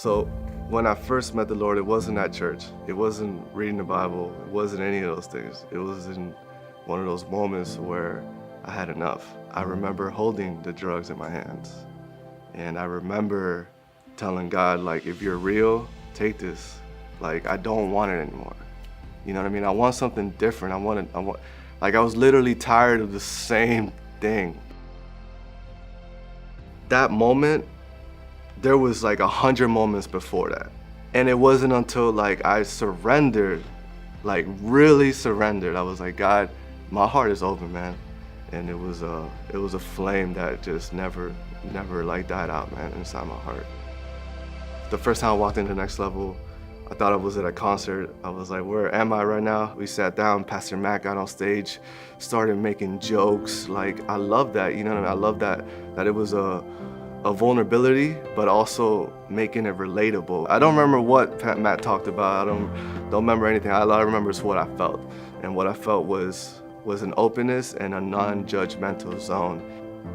So when I first met the Lord, it wasn't at church. It wasn't reading the Bible. It wasn't any of those things. It was in one of those moments where I had enough. I remember holding the drugs in my hands. And I remember telling God, like, if you're real, take this. Like, I don't want it anymore. You know what I mean? I want something different. I was literally tired of the same thing. That moment, there was like 100 moments before that. And it wasn't until like I surrendered, like really surrendered. I was like, God, my heart is open, man. And it was a flame that just never like died out, man, inside my heart. The first time I walked into the next level, I thought I was at a concert. I was like, where am I right now? We sat down, Pastor Matt got on stage, started making jokes. Like, I love that, you know what I mean? I love that it was a vulnerability, but also making it relatable. I don't remember what Matt talked about. I don't remember anything. All I remember is what I felt. And what I felt was an openness and a non-judgmental zone.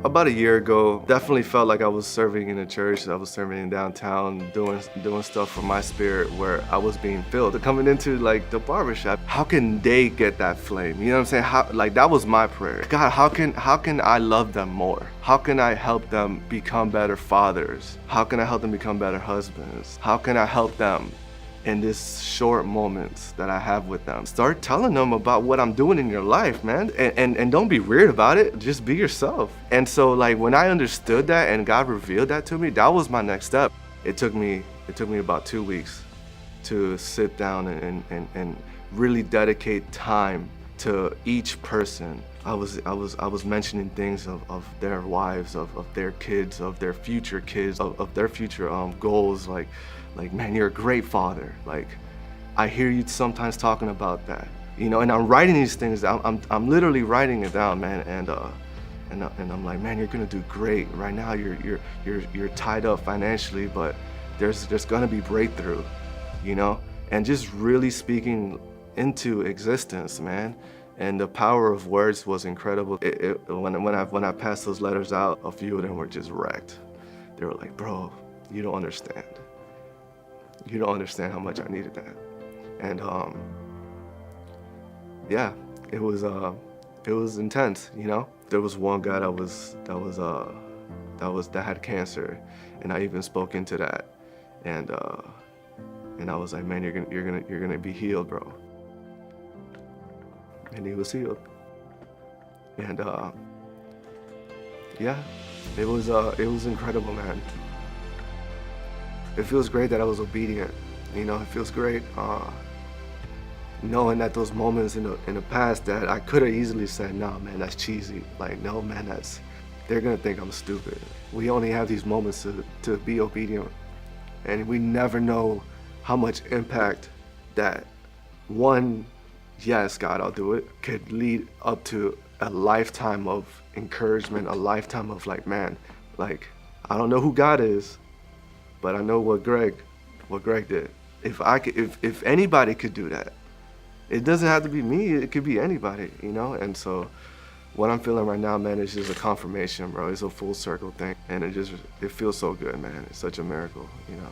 About a year ago, definitely felt like I was serving in a church. I was serving in downtown, doing stuff for my spirit where I was being filled. Coming into like the barbershop, how can they get that flame? You know what I'm saying? Like that was my prayer. God, how can I love them more? How can I help them become better fathers? How can I help them become better husbands? How can I help them in these short moments that I have with them? Start telling them about what I'm doing in your life, man. And don't be weird about it, just be yourself. And so like when I understood that and God revealed that to me, that was my next step. It took me about 2 weeks to sit down and really dedicate time to each person. I was mentioning things of their wives, of their kids, of their future kids, of their future goals, like, man, you're a great father. Like, I hear you sometimes talking about that, you know. And I'm writing these things down. I'm literally writing it down, man. And I'm like, man, you're gonna do great. Right now, you're tied up financially, but there's gonna be breakthrough, you know. And just really speaking into existence, man. And the power of words was incredible. When I passed those letters out, a few of them were just wrecked. They were like, bro, you don't understand. You don't understand how much I needed that. And yeah, it was intense, you know. There was one guy that had cancer, and I even spoke into that. And I was like, man, you're gonna be healed, bro. And he was healed. And yeah, it was incredible, man. It feels great that I was obedient. You know, it feels great knowing that those moments in the past that I could have easily said, no, man, that's cheesy. Like, no, man, they're gonna think I'm stupid. We only have these moments to be obedient, and we never know how much impact that one, yes, God, I'll do it, could lead up to a lifetime of encouragement, a lifetime of like, man, like, I don't know who God is, but I know what Greg did. If anybody could do that, it doesn't have to be me, it could be anybody, you know? And so what I'm feeling right now, man, is just a confirmation, bro. It's a full circle thing. And it feels so good, man. It's such a miracle, you know?